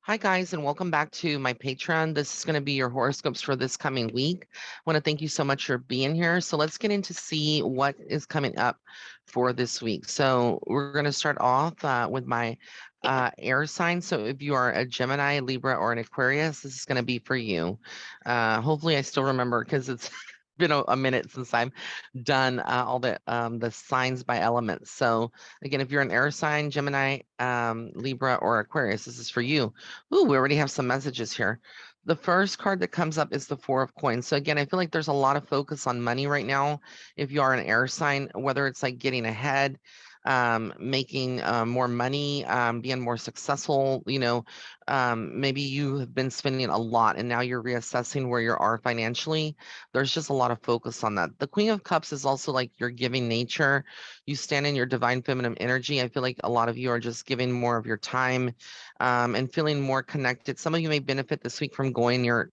Hi, guys, and welcome back to my Patreon. This is going to be your horoscopes for this coming week. I want to thank you so much for being here. So let's get into see what is coming up for this week. So we're going to start off with my air sign. So if you are a Gemini, Libra, or an Aquarius, this is going to be for you. Hopefully, I still remember because it's been a minute since I've done all the signs by elements. So again, if you're an air sign, Gemini, Libra, or Aquarius, this is for you. Ooh, we already have some messages here. The first card that comes up is the Four of Coins. So again, I feel like there's a lot of focus on money right now. If you are an air sign, whether it's like getting ahead, making more money, being more successful, maybe you have been spending a lot and now you're reassessing where you are financially. There's just a lot of focus on that. The Queen of Cups is also like your giving nature. You stand in your divine feminine energy. I feel like a lot of you are just giving more of your time and feeling more connected. Some of you may benefit this week from going near,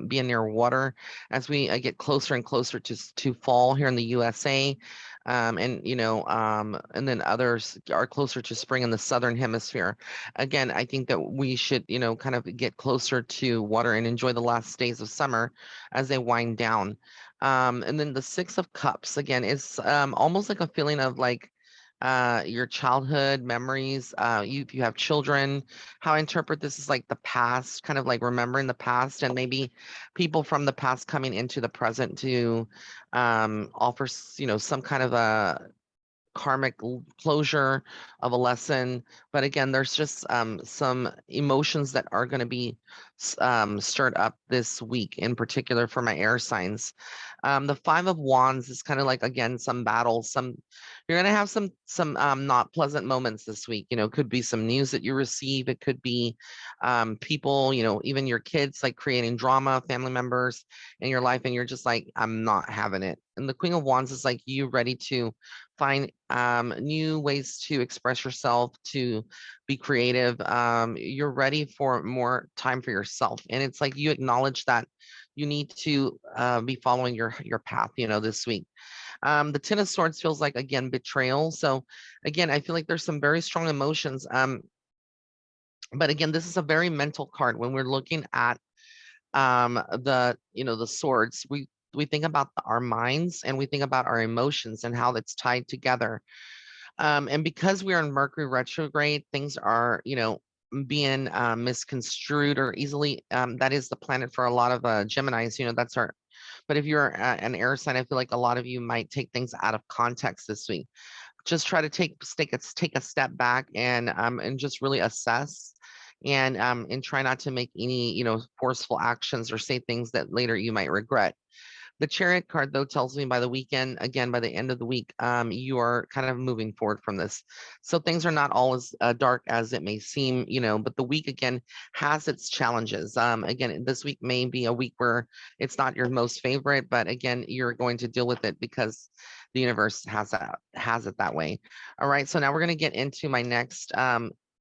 being near water as we get closer and closer to fall here in the USA. And then others are closer to spring in the southern hemisphere. Again, I think that we should, kind of get closer to water and enjoy the last days of summer as they wind down. And then the Six of Cups, again, is almost like a feeling of like your childhood memories. If you have children, how I interpret this is like the past, kind of like remembering the past, and maybe people from the past coming into the present to offer, some kind of a karmic closure of a lesson. But again, there's just some emotions that are going to be stirred up this week, in particular for my air signs. The Five of Wands is kind of like, again, some battles. You're going to have some not pleasant moments this week. Could be some news that you receive. It could be people, even your kids, like creating drama, family members in your life, and you're just like, I'm not having it. And the Queen of Wands is like you ready to find new ways to express yourself, to be creative. You're ready for more time for yourself, and it's like you acknowledge that you need to be following your path, this week. The Ten of Swords feels like, again, betrayal. So again, I feel like there's some very strong emotions. But again, this is a very mental card. When we're looking at the swords, we think about our minds and we think about our emotions and how that's tied together. And because we are in Mercury retrograde, things are, being misconstrued or easily. That is the planet for a lot of Geminis. That's our. But if you're an air sign, I feel like a lot of you might take things out of context this week. Just try to take a step back and just really assess and try not to make any forceful actions or say things that later you might regret. The Chariot card, though, tells me by the weekend, again, by the end of the week, you are kind of moving forward from this. So things are not all as dark as it may seem, but the week, again, has its challenges. Again, this week may be a week where it's not your most favorite, but again, you're going to deal with it because the universe has it that way. All right, so now we're going to get into my next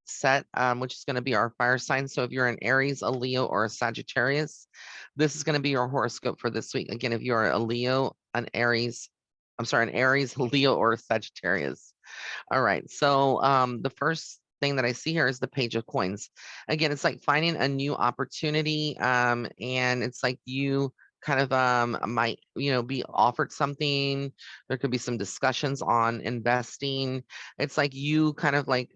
set, which is going to be our fire sign. So if you're an Aries, a Leo, or a Sagittarius, this is going to be your horoscope for this week. Again, if you're a Leo, an Aries, Leo, or a Sagittarius. All right. So the first thing that I see here is the Page of Coins. Again, it's like finding a new opportunity, and it's like you kind of might be offered something. There could be some discussions on investing. It's like you kind of like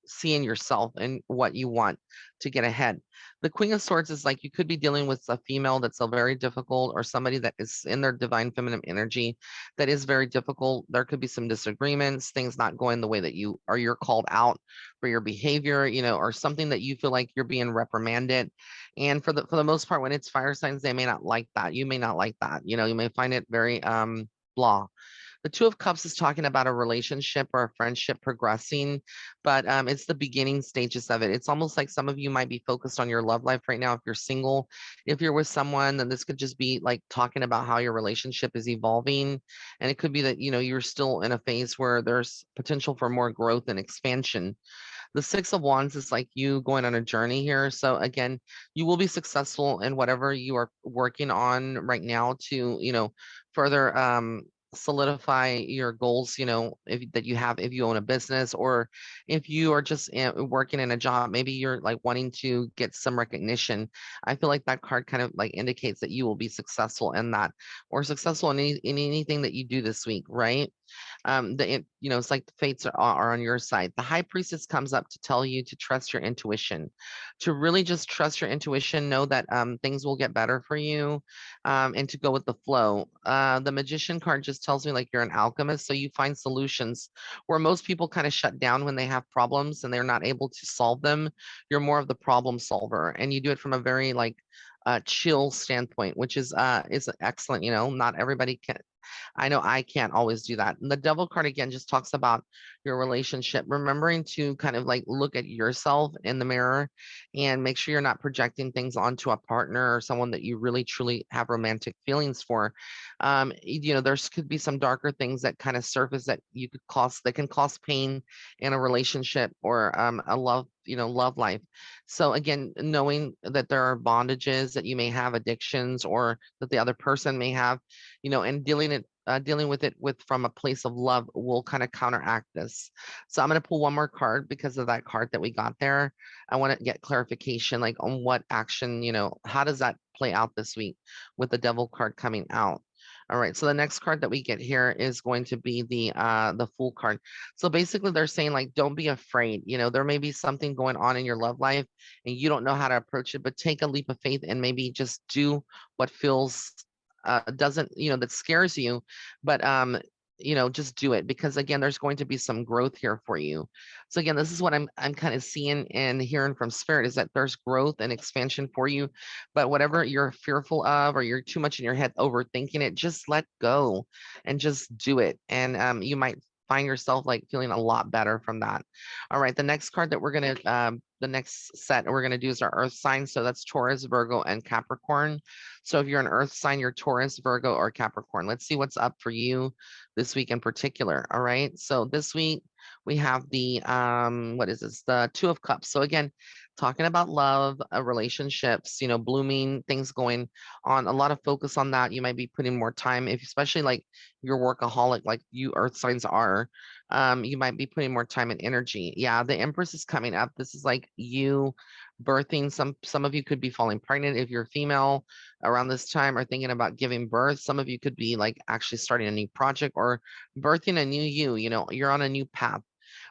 seeing yourself and what you want to get ahead. The Queen of Swords is like you could be dealing with a female that's a very difficult, or somebody that is in their divine feminine energy that is very difficult. There could be some disagreements, things not going the way that you're called out for your behavior, or something that you feel like you're being reprimanded. And for the most part, when it's fire signs, they may not like that. You may not like that. You may find it very blah. The Two of Cups is talking about a relationship or a friendship progressing, but it's the beginning stages of it. It's almost like some of you might be focused on your love life right now. If you're single, if you're with someone, then this could just be like talking about how your relationship is evolving. And it could be that, you're still in a phase where there's potential for more growth and expansion. The Six of Wands is like you going on a journey here. So again, you will be successful in whatever you are working on right now to, further solidify your goals, if that you have, if you own a business, or if you are just working in a job, maybe you're like wanting to get some recognition. I feel like that card kind of like indicates that you will be successful in that, or successful in anything that you do this week, right? It's like the fates are on your side. The high priestess comes up to tell you to trust your intuition, to really just trust your intuition, know that things will get better for you, and to go with the flow. The magician card just tells me like you're an alchemist, so you find solutions where most people kind of shut down when they have problems and they're not able to solve them. You're more of the problem solver, and you do it from a very like chill standpoint, which is excellent. Not everybody can. I know I can't always do that. And the devil card again just talks about your relationship, remembering to kind of like look at yourself in the mirror and make sure you're not projecting things onto a partner or someone that you really truly have romantic feelings for. There's could be some darker things that kind of surface that can cause pain in a relationship or a love life. So again, knowing that there are bondages that you may have, addictions, or that the other person may have, and dealing with it with from a place of love will kind of counteract this. So I'm going to pull one more card because of that card that we got there. I want to get clarification like on what action, how does that play out this week with the devil card coming out. All right, so the next card that we get here is going to be the Fool card. So basically they're saying like don't be afraid. There may be something going on in your love life and you don't know how to approach it, but take a leap of faith and maybe just do what feels doesn't, that scares you, but just do it, because again, there's going to be some growth here for you. So again, this is what I'm kind of seeing and hearing from spirit, is that there's growth and expansion for you, but whatever you're fearful of or you're too much in your head overthinking it, just let go and just do it. And you might find yourself like feeling a lot better from that. All right, the next card that we're going to the next set we're going to do is our earth sign. So that's Taurus, Virgo, and Capricorn. So if you're an earth sign, you're Taurus, Virgo, or Capricorn. Let's see what's up for you this week in particular. All right. So this week we have the what is this? The Two of Cups. So again, talking about love, relationships, blooming, things going on, a lot of focus on that. You might be putting more time, if especially like you're workaholic, like you earth signs are, you might be putting more time and energy. Yeah, the Empress is coming up. This is like you birthing. Some of you could be falling pregnant if you're female around this time, or thinking about giving birth. Some of you could be like actually starting a new project or birthing a new you're on a new path.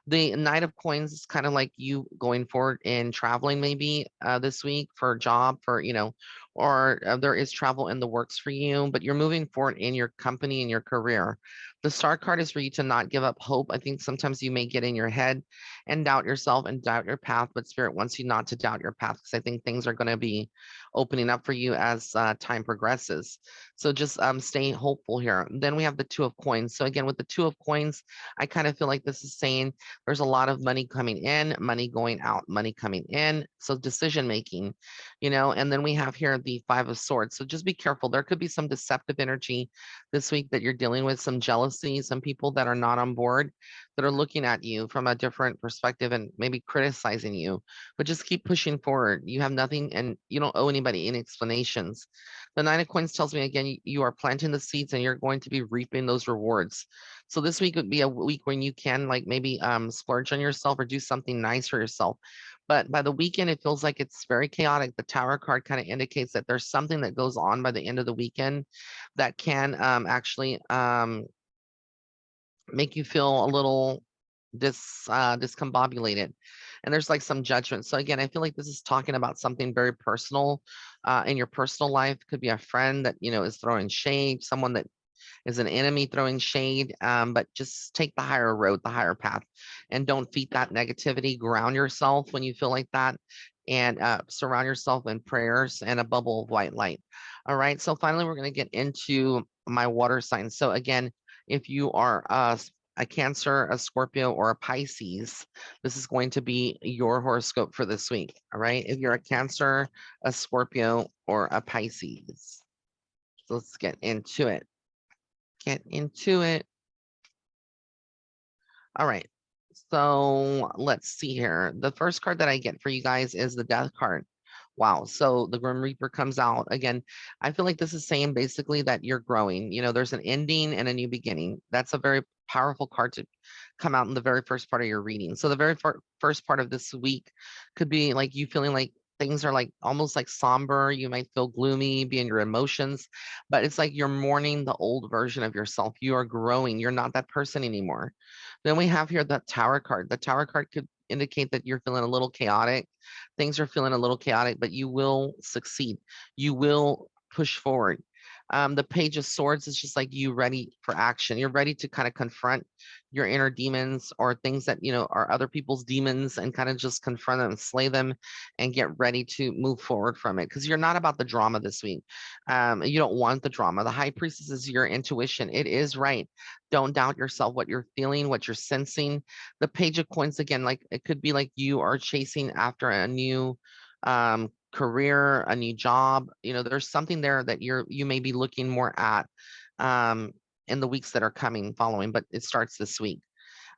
The Knight of Coins is kind of like you going forward in traveling maybe this week for a job, for, or there is travel in the works for you, but you're moving forward in your company and your career. The Star card is for you to not give up hope. I think sometimes you may get in your head and doubt yourself and doubt your path, but Spirit wants you not to doubt your path, because I think things are going to be opening up for you as time progresses. So just stay hopeful here. Then we have the Two of Coins. So again, with the Two of Coins, I kind of feel like this is saying there's a lot of money coming in, money going out, money coming in. So decision making, and then we have here the Five of Swords. So just be careful. There could be some deceptive energy this week that you're dealing with, some jealousy, some people that are not on board, that are looking at you from a different perspective and maybe criticizing you, but just keep pushing forward. You have nothing and you don't owe anybody any explanations. The Nine of Coins tells me again, you are planting the seeds and you're going to be reaping those rewards. So this week would be a week when you can like maybe splurge on yourself or do something nice for yourself. But by the weekend, it feels like it's very chaotic. The Tower card kind of indicates that there's something that goes on by the end of the weekend that can actually make you feel a little discombobulated, and there's like some judgment. So again, I feel like this is talking about something very personal in your personal life. Could be a friend that is throwing shade, someone that is an enemy throwing shade, but just take the higher road, the higher path, and don't feed that negativity. Ground yourself when you feel like that, and surround yourself in prayers and a bubble of white light. All right, so finally we're going to get into my water signs. So again, if you are a Cancer, a Scorpio, or a Pisces, this is going to be your horoscope for this week. All right, if you're a Cancer, a Scorpio, or a Pisces. So let's get into it. All right. So let's see here. The first card that I get for you guys is the Death card. Wow. So the Grim Reaper comes out again. I feel like this is saying basically that you're growing. There's an ending and a new beginning. That's a very powerful card to come out in the very first part of your reading. So the very first part of this week could be like you feeling like things are like almost like somber. You might feel gloomy, be in your emotions, but it's like you're mourning the old version of yourself. You are growing. You're not that person anymore. Then we have here the Tower card. The Tower card could indicate that you're feeling a little chaotic. Things are feeling a little chaotic, but you will succeed. You will push forward. The Page of Swords is just like you ready for action. You're ready to kind of confront your inner demons or things that, are other people's demons and kind of just confront them and slay them and get ready to move forward from it because you're not about the drama this week. You don't want the drama. The High Priestess is your intuition. It is right. Don't doubt yourself, what you're feeling, what you're sensing. The Page of Coins, again, like it could be like you are chasing after a new career, a new job. There's something there that you may be looking more at um, in the weeks that are coming following, but it starts this week.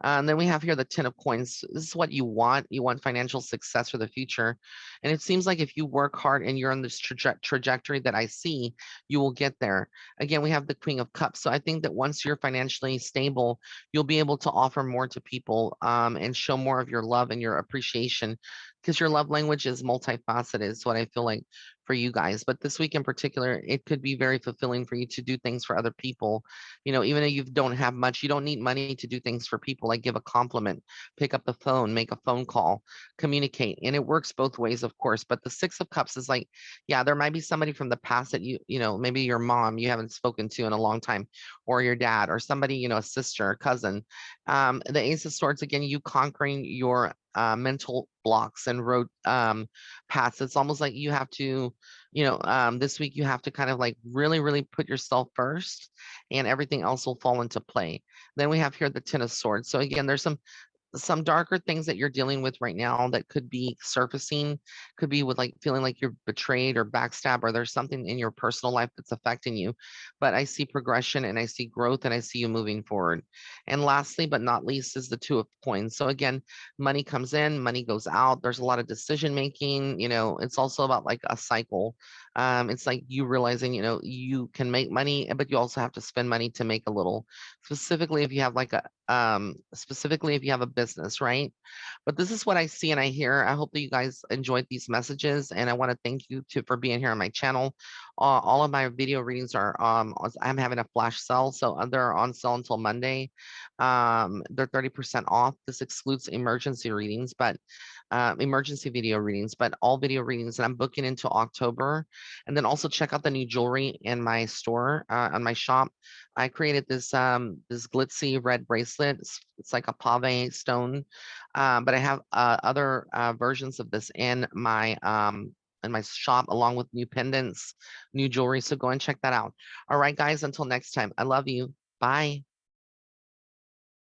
And then we have here the Ten of Coins. This is what you want. You want financial success for the future. And it seems like if you work hard and you're on this trajectory that I see, you will get there. Again, we have the Queen of Cups. So I think that once you're financially stable, you'll be able to offer more to people and show more of your love and your appreciation because your love language is multifaceted, is what I feel like for you guys. But this week in particular, it could be very fulfilling for you to do things for other people. Even though you don't have much, you don't need money to do things for people, like give a compliment, pick up the phone, make a phone call, communicate. And it works both ways, of course. But the Six of Cups is like, yeah, there might be somebody from the past that maybe your mom you haven't spoken to in a long time, or your dad, or somebody, a sister, a cousin. The Ace of Swords, again, you conquering your mental blocks and road paths. It's almost like you have to, this week you have to kind of like really, really put yourself first and everything else will fall into play. Then we have here the Ten of Swords. So again, there's some darker things that you're dealing with right now that could be surfacing, could be with like feeling like you're betrayed or backstabbed, or there's something in your personal life that's affecting you. But I see progression and I see growth and I see you moving forward. And lastly, but not least, is the Two of Coins. So again, money comes in, money goes out. There's a lot of decision making. It's also about like a cycle. It's like you realizing, you can make money, but you also have to spend money to make a little. Specifically, if you have like specifically if you have a business, right? But this is what I see and I hear. I hope that you guys enjoyed these messages, and I want to thank you for being here on my channel. All of my video readings are I'm having a flash sale, so they're on sale until Monday. They're 30% off. This excludes emergency readings, but emergency video readings, but all video readings, and I'm booking into October. And then also check out the new jewelry in my store, on my shop. I created this glitzy red bracelet. It's like a pave stone, but I have other versions of this in my shop, along with new pendants, new jewelry. So go and check that out. All right, guys. Until next time, I love you. Bye.